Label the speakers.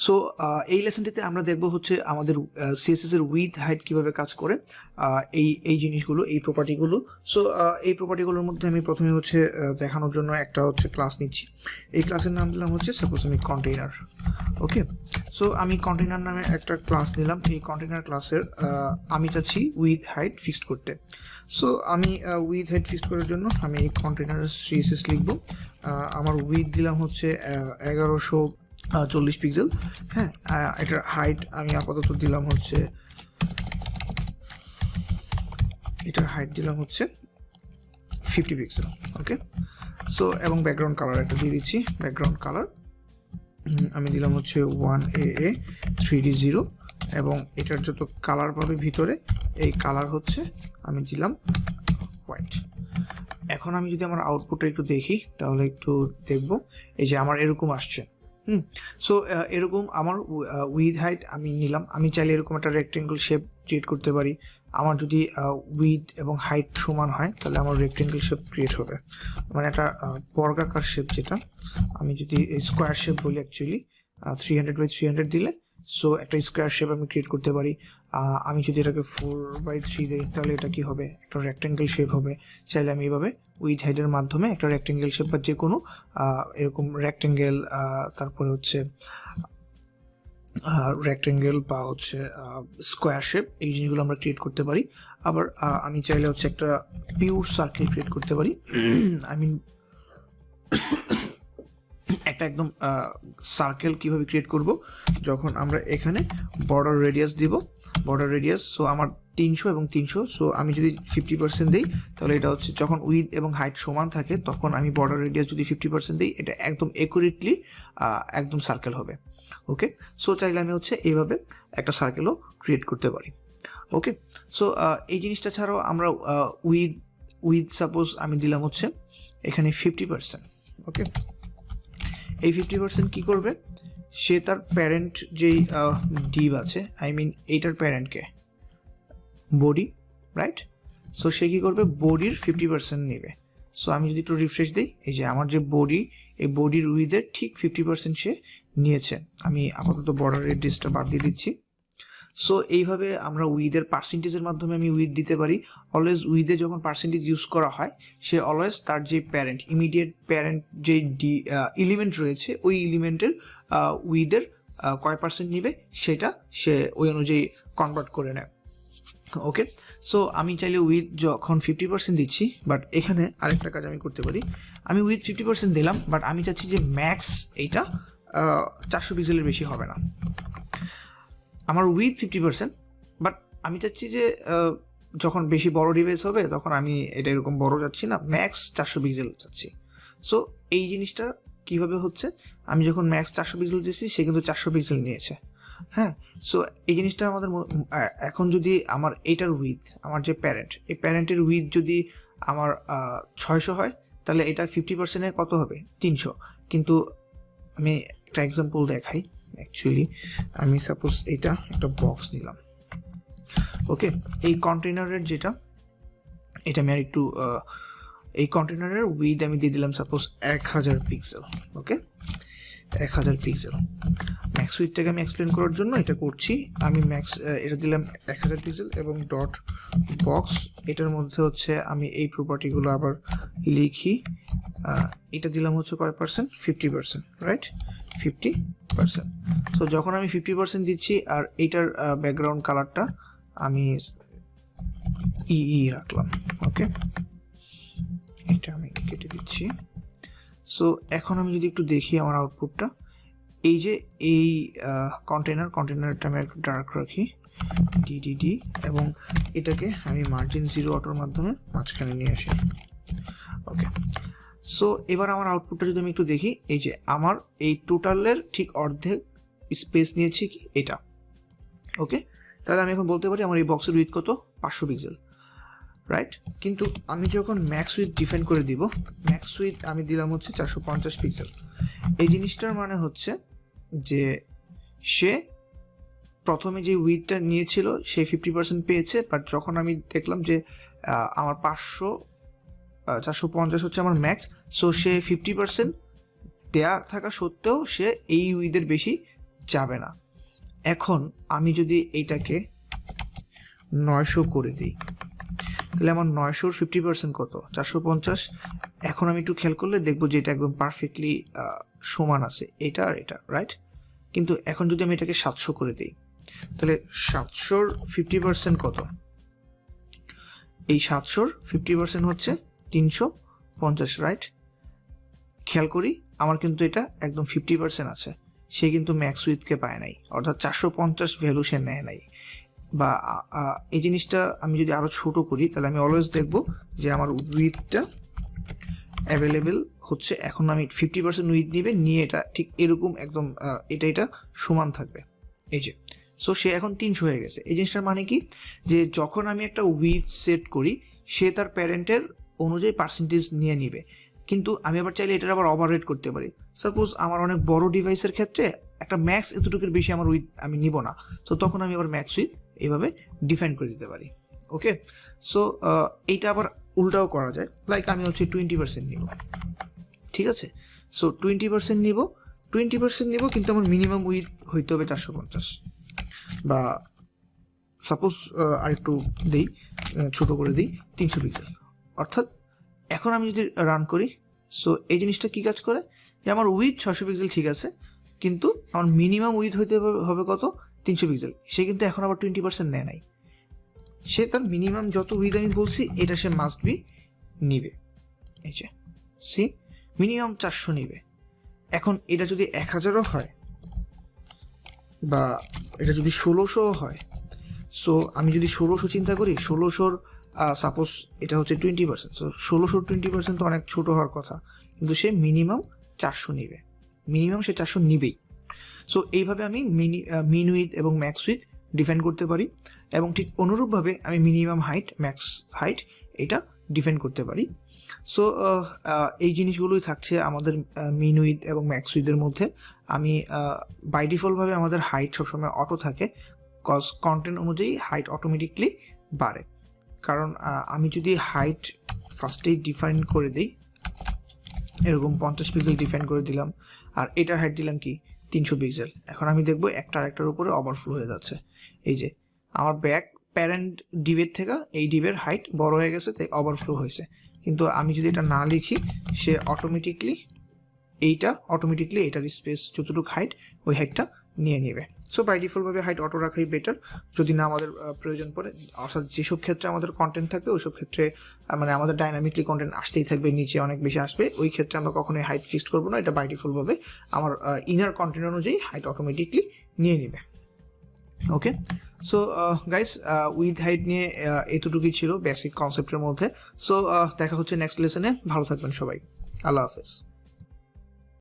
Speaker 1: So এই লেসনটিতে আমরা দেখব হচ্ছে আমাদের সিএসএস এর উইথ হাইট কিভাবে কাজ করে, এই জিনিসগুলো, এই প্রপার্টিগুলো। সো এই প্রপার্টিগুলোর মধ্যে আমি প্রথমে হচ্ছে দেখানোর জন্য একটা হচ্ছে ক্লাস নিচ্ছি। এই ক্লাসের নাম দিলাম হচ্ছে সাপোজ আমি কন্টেইনার। ওকে, সো আমি কন্টেইনার নামে একটা ক্লাস নিলাম। এই কন্টেইনার ক্লাসের আমি চাচ্ছি উইথ হাইট ফিক্সড করতে। সো আমি উইথ হাইট ফিক্সড করার জন্য আমি এই কন্টেইনার সিএসএস লিখব। আমার উইথ দিলাম হচ্ছে 1140 পিক্সেল। হ্যাঁ, এটার হাইট আমি আপাতত দিলাম হচ্ছে, এটার হাইট দিলাম হচ্ছে 50 পিক্সেল। ওকে, সো এবং ব্যাকগ্রাউন্ড কালার একটা দিয়ে দিচ্ছি। ব্যাকগ্রাউন্ড কালার আমি দিলাম হচ্ছে 1AA 3D0 এবং এটার যত কালার পাবে ভিতরে এই কালার হচ্ছে আমি দিলাম হোয়াইট। এখন আমি যদি আমার আউটপুটটা একটু দেখি তাহলে একটু দেখব, এই যে আমার এরকম আসছে। সো এরকম আমার উইথ হাইট আমি নিলাম। আমি চাইলে এরকম একটা রেক্টেঙ্গল শেপ ক্রিয়েট করতে পারি। আমার যদি উইথ এবং হাইট সমান হয় তাহলে আমার রেক্টেঙ্গল শেপ ক্রিয়েট হবে, মানে একটা বর্গাকার শেপ, যেটা আমি যদি স্কোয়ার শেপ বলি অ্যাকচুয়ালি 300/300 দিলে সো একটা স্কোয়ার শেপ আমি ক্রিয়েট করতে পারি। আমি যদি এটাকে 4/3 দিই তাহলে এটা কি হবে, একটা রেক্টেঙ্গল শেপ হবে। চাইলে আমি এইভাবে উইথ হাইটের মাধ্যমে একটা রেক্টেঙ্গল শেপ বা যে কোনো এরকম রেক্টেঙ্গেল, তারপরে হচ্ছে রেক্টেঙ্গেল বা হচ্ছে স্কোয়ার শেপ, এই জিনিসগুলো আমরা ক্রিয়েট করতে পারি। আবার আমি চাইলে হচ্ছে একটা পিওর সার্কেল ক্রিয়েট করতে পারি। আই মিন একটা একদম সার্কেল কিভাবে ক্রিয়েট করব, যখন আমরা এখানে বর্ডার রেডিয়াস দিব, বর্ডার রেডিয়াস সো আমার 300 এবং 300। সো আমি যদি 50% দিই তাহলে এটা হচ্ছে যখন উইথ এবং হাইট সমান থাকে তখন আমি বর্ডার রেডিয়াস যদি 50% দিই এটা একদম একুরেটলি একদম সার্কেল হবে। ওকে, সো চাইলে আমি হচ্ছে এইভাবে একটা সার্কেলও ক্রিয়েট করতে পারি। ওকে, সো এই জিনিসটা ছাড়াও আমরা উইথ সাপোজ আমি দিলাম হচ্ছে এখানে 50%। ওকে, এই 50% কী করবে, সে তার প্যারেন্ট যেই ডিভ আছে, আই মিন এইটার প্যারেন্টকে বডি, রাইট? সো সে কী করবে, বডির 50% নেবে। সো আমি যদি একটু রিফ্রেশ দিই, এই যে আমার যে বডি, এই বডির উইথের ঠিক 50% সে নিয়েছে। আমি আপাতত বর্ডার রেডিয়াসটা বাদ দিয়ে দিচ্ছি। সো এইভাবে আমরা উইথের পার্সেন্টেজের মাধ্যমে আমি উইথ দিতে পারি। অলওয়েজ উইথে যখন পার্সেন্টেজ ইউজ করা হয় সে অলওয়েজ তার যে প্যারেন্ট, ইমিডিয়েট প্যারেন্ট যে এলিমেন্ট রয়েছে ওই এলিমেন্টের উইথের কয় পার্সেন্ট নিবে সেটা সে ওই অনুযায়ী কনভার্ট করে নেয়। ওকে, সো আমি চাইলে উইথ যখন 50% দিচ্ছি, বাট এখানে আরেকটা কাজ আমি করতে পারি। আমি উইথ 50% দিলাম, বাট আমি চাচ্ছি যে ম্যাক্স এইটা 400 পিক্সেলের বেশি হবে না। আমার উইথ 50%, বাট আমি চাচ্ছি যে যখন বেশি বড় ডিভাইস হবে তখন আমি এটা এরকম বড় যাচ্ছি না, ম্যাক্স 400 পিক্সেল চাচ্ছি। সো এই জিনিসটা কিভাবে হচ্ছে, আমি যখন ম্যাক্স 400 পিক্সেল দিয়েছি সে কিন্তু 400 পিক্সেল নিয়েছে। হ্যাঁ, সো এই জিনিসটা আমাদের এখন যদি আমার এইটার উইথ, আমার যে প্যারেন্ট, এই প্যারেন্টের উইথ যদি আমার 600 হয় তাহলে এটা 50%-এর কত হবে, 300। কিন্তু আমি একটা এক্সাম্পল দেখাই। অ্যাকচুয়ালি আমি সাপোজ এটা একটা বক্স নিলাম। ওকে, এই কন্টেনারের যেটা, এটা আমি আর একটু এই কন্টেনারের উইথ আমি দিয়ে দিলাম সাপোজ 1000 পিক্সেল। ওকে, 1000 পিক্সেল। ম্যাক্স উইথটাকে আমি এক্সপ্লেন করার জন্য এটা করছি। আমি ম্যাক্স এটা দিলাম 1000 পিক্সেল এবং ডট বক্স, এটার মধ্যে হচ্ছে আমি এই প্রপার্টিগুলো আবার লিখি। এটা দিলাম হচ্ছে কয় পার্সেন্ট, 50%, রাইট? 50%। সো যখন আমি 50% দিচ্ছি আর এইটার ব্যাকগ্রাউন্ড কালারটা আমি রাখলাম। ওকে, এটা আমি কেটে দিচ্ছি। সো এখন আমি যদি একটু দেখি আমার আউটপুটটা, এই যে এই কন্টেনারটা আমি একটু ডার্ক রাখি, ডিডিডি, এবং এটাকে আমি মার্জিন 0 অটোর মাধ্যমে মাঝখানে নিয়ে আসি। ওকে, সো এবার আমার আউটপুটটা যদি আমি একটু দেখি, এই যে আমার এই টোটালের ঠিক অর্ধেক স্পেস নিয়েছি কি এটা। ওকে, তাহলে আমি এখন বলতে পারি আমার এই বক্সের উইথ কত, 500 পিক্সেল, রাইট? কিন্তু আমি যখন ম্যাক্স উইথ ডিফাইন করে দিব, ম্যাক্স উইথ আমি দিলাম হচ্ছে 450 পিক্সেল। এই জিনিসটার মানে হচ্ছে যে সে প্রথমে যে উইথটা নিয়েছিল সে 50% পেয়েছে, বাট যখন আমি দেখলাম যে আমার 450 হচ্ছে আমার ম্যাক্স, সো সে 50% দেয়া থাকা সত্ত্বেও সে এই উইথের বেশি যাবে না। এখন আমি যদি এইটাকে 900 করে দিই, তাহলে আমার 900-র 50% কত? 450। এখন আমি একটু খেয়াল করলে দেখবো যে এটা একদম পারফেক্টলি সমান আছে এটা আর এটা, রাইট? কিন্তু এখন যদি আমি এটাকে 700 করে দিই, তাহলে 700-র 50% কত? এই 700-র 50% হচ্ছে 350, রাইট? খেয়াল করি আমার কিন্তু এটা একদম 50% আছে, সে কিন্তু ম্যাক্স উইথকে পায় নাই, অর্থাৎ 450 ভ্যালু সে নেয় নাই। বা এই জিনিসটা আমি যদি আরও ছোট করি, তাহলে আমি অলওয়েজ দেখব যে আমার উইথটা অ্যাভেলেবেল হচ্ছে। এখন আমি 50% উইথ নিবে, নিয়ে এটা ঠিক এরকম একদম এটা সমান থাকবে, এই যে। সো সে এখন 300 হয়ে গেছে। এই জিনিসটার মানে কি, যে যখন আমি একটা উইথ সেট করি, সে তার প্যারেন্টের অনুযায়ী পার্সেন্টেজ নিয়ে নিবে। কিন্তু আমি আবার চাইলে এটার আবার ওভার রেট করতে পারি। সাপোজ আমার অনেক বড় ডিভাইসের ক্ষেত্রে একটা ম্যাক্স এতটুকুর বেশি আমার উইথ আমি নিব না, তো তখন আমি আবার ম্যাক্স উইথ এইভাবে ডিফাইন করে দিতে পারি। ওকে, সো এইটা আবার উল্টাও করা যায়, লাইক আমি হচ্ছে 20% নিব, ঠিক আছে? সো 20% নিব, 20% নিব, কিন্তু আমার মিনিমাম উইথ হইতে হবে 450, বা সাপোজ আরেকটু দিই, ছোট করে দিই 300 পিক্সেল। অর্থাৎ এখন আমি যদি রান করি, সো এই জিনিসটা কী কাজ করে, যে আমার উইথ 600 পিক্সেল ঠিক আছে, কিন্তু আমার মিনিমাম উইথ হইতে হবে কত? 300 পিক্সেল। সে কিন্তু এখন আবার 20% নেয় নাই, সে তার মিনিমাম যত উইথ আমি বলছি এটা সে মাস্ট বি নিবে। এই যে সি মিনিমাম 400 নিবে। এখন এটা যদি 1000ও হয়, বা এটা যদি 1600 হয়, সো আমি যদি 1600 চিন্তা করি, 1600-র সাপোজ এটা হচ্ছে 20%, সো 1600-র 20% তো অনেক ছোটো হওয়ার কথা, কিন্তু সে মিনিমাম 400 নিবে, মিনিমাম সে 400 নিবেই। সো এইভাবে আমি মিন উইথ এবং ম্যাক্স উইথ ডিফাইন করতে পারি, এবং ঠিক অনুরূপভাবে আমি মিনিমাম হাইট, ম্যাক্স হাইট এটা ডিফাইন করতে পারি। সো এই জিনিসগুলোই থাকছে আমাদের মিন উইথ এবং ম্যাক্স উইথের মধ্যে। আমি বাই ডিফল্টভাবে আমাদের হাইট সবসময় অটো থাকে, কজ কন্টেন্ট অনুযায়ী হাইট অটোমেটিকলি বাড়ে। কারণ আমি যদি হাইট ফার্স্টেই ডিফাইন করে দিই, এরকম 50 পিক্সেল ডিফাইন করে দিলাম, আর এটার হাইট দিলাম কি 300 পিক্সেল, এখন আমি দেখবো একটা আরেকটার উপরে ওভারফ্লো হয়ে যাচ্ছে। এই যে আমার ব্যাক প্যারেন্ট ডিবের থেকে এই ডিবের হাইট বড় হয়ে গেছে, তাই ওভারফ্লো হয়েছে। কিন্তু আমি যদি এটা না লিখি, সে অটোমেটিকলি এটার স্পেস যতটুকু হাইট, ওই হাইটটা নিয়ে নেবে। সো বাই ডিফল্টভাবে হাইট অটো রাখাই বেটার, যদি না আমাদের প্রয়োজন পড়ে। অর্থাৎ যেসব ক্ষেত্রে আমাদের কন্টেন্ট থাকবে, ওইসব ক্ষেত্রে মানে আমাদের ডাইনামিকলি কন্টেন্ট আসতেই থাকবে, নিচে অনেক বেশি আসবে, ওই ক্ষেত্রে আমরা কখনোই হাইট ফিক্সড করবো না। এটা বাই ডিফল্টভাবে আমার ইনার কন্টেন্ট অনুযায়ী হাইট অটোমেটিকলি নিয়ে নেবে। ওকে, সো গাইস, উইথ হাইট নিয়ে এতটুকুই ছিল বেসিক কনসেপ্টের মধ্যে। সো দেখা হচ্ছে নেক্সট লেসনে। ভালো থাকবেন সবাই, আল্লাহ হাফেজ।